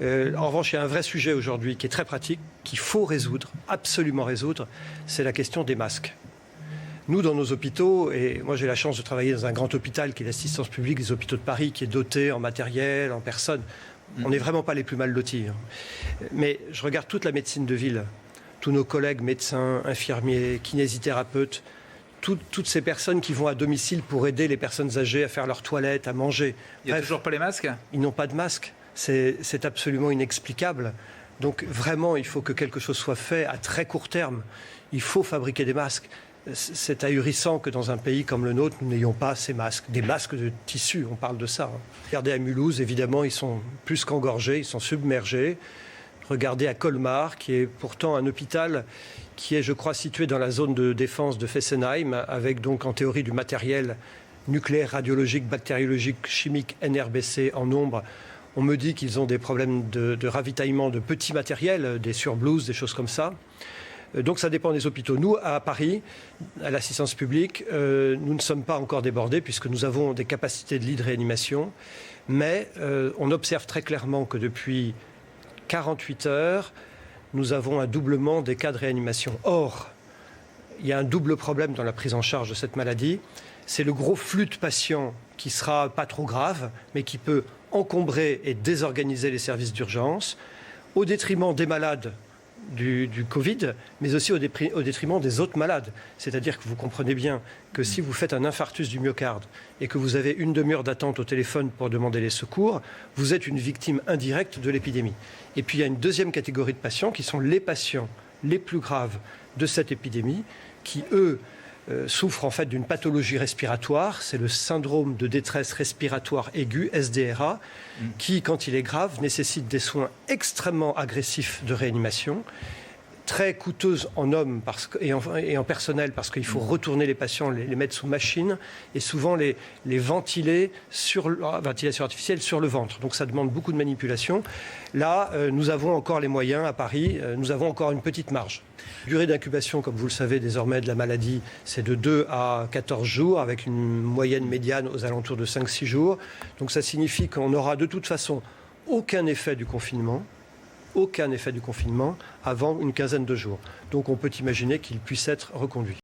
En revanche, il y a un vrai sujet aujourd'hui qui est très pratique, qu'il faut résoudre, absolument résoudre, c'est la question des masques. Nous, dans nos hôpitaux, et moi j'ai la chance de travailler dans un grand hôpital qui est l'Assistance publique des hôpitaux de Paris, qui est doté en matériel, en personnes, on n'est vraiment pas les plus mal lotis. Mais je regarde toute la médecine de ville, tous nos collègues médecins, infirmiers, kinésithérapeutes, toutes ces personnes qui vont à domicile pour aider les personnes âgées à faire leur toilette, à manger. Il n'y a toujours pas les masques ? Ils n'ont pas de masques. C'est absolument inexplicable. Donc vraiment, il faut que quelque chose soit fait à très court terme. Il faut fabriquer des masques. C'est ahurissant que dans un pays comme le nôtre, nous n'ayons pas ces masques. Des masques de tissu, on parle de ça. Regardez à Mulhouse, évidemment, ils sont plus qu'engorgés, ils sont submergés. Regardez à Colmar, qui est pourtant un hôpital qui est, je crois, situé dans la zone de défense de Fessenheim, avec donc en théorie du matériel nucléaire, radiologique, bactériologique, chimique, NRBC en nombre. On me dit qu'ils ont des problèmes de ravitaillement de petits matériels, des surblouses, des choses comme ça. Donc ça dépend des hôpitaux. Nous, à Paris, à l'assistance publique, nous ne sommes pas encore débordés puisque nous avons des capacités de lit de réanimation. Mais on observe très clairement que depuis 48 heures, nous avons un doublement des cas de réanimation. Or, il y a un double problème dans la prise en charge de cette maladie. C'est le gros flux de patients qui sera pas trop grave, mais qui peut encombrer et désorganiser les services d'urgence au détriment des malades du Covid, mais aussi au détriment des autres malades. C'est-à-dire que vous comprenez bien que si vous faites un infarctus du myocarde et que vous avez une demi-heure d'attente au téléphone pour demander les secours, vous êtes une victime indirecte de l'épidémie. Et puis il y a une deuxième catégorie de patients qui sont les patients les plus graves de cette épidémie, qui eux souffrent en fait d'une pathologie respiratoire, c'est le syndrome de détresse respiratoire aiguë, SDRA, qui, quand il est grave, nécessite des soins extrêmement agressifs de réanimation, très coûteuses en hommes et en personnel, parce qu'il faut retourner les patients, les mettre sous machine, et souvent les ventiler ventilation artificielle sur le ventre. Donc ça demande beaucoup de manipulation. Là, nous avons encore les moyens à Paris, nous avons encore une petite marge. Durée d'incubation, comme vous le savez désormais, de la maladie, c'est de 2 à 14 jours, avec une moyenne médiane aux alentours de 5-6 jours. Donc ça signifie qu'on n'aura de toute façon aucun effet du confinement avant une quinzaine de jours. Donc on peut imaginer qu'il puisse être reconduit.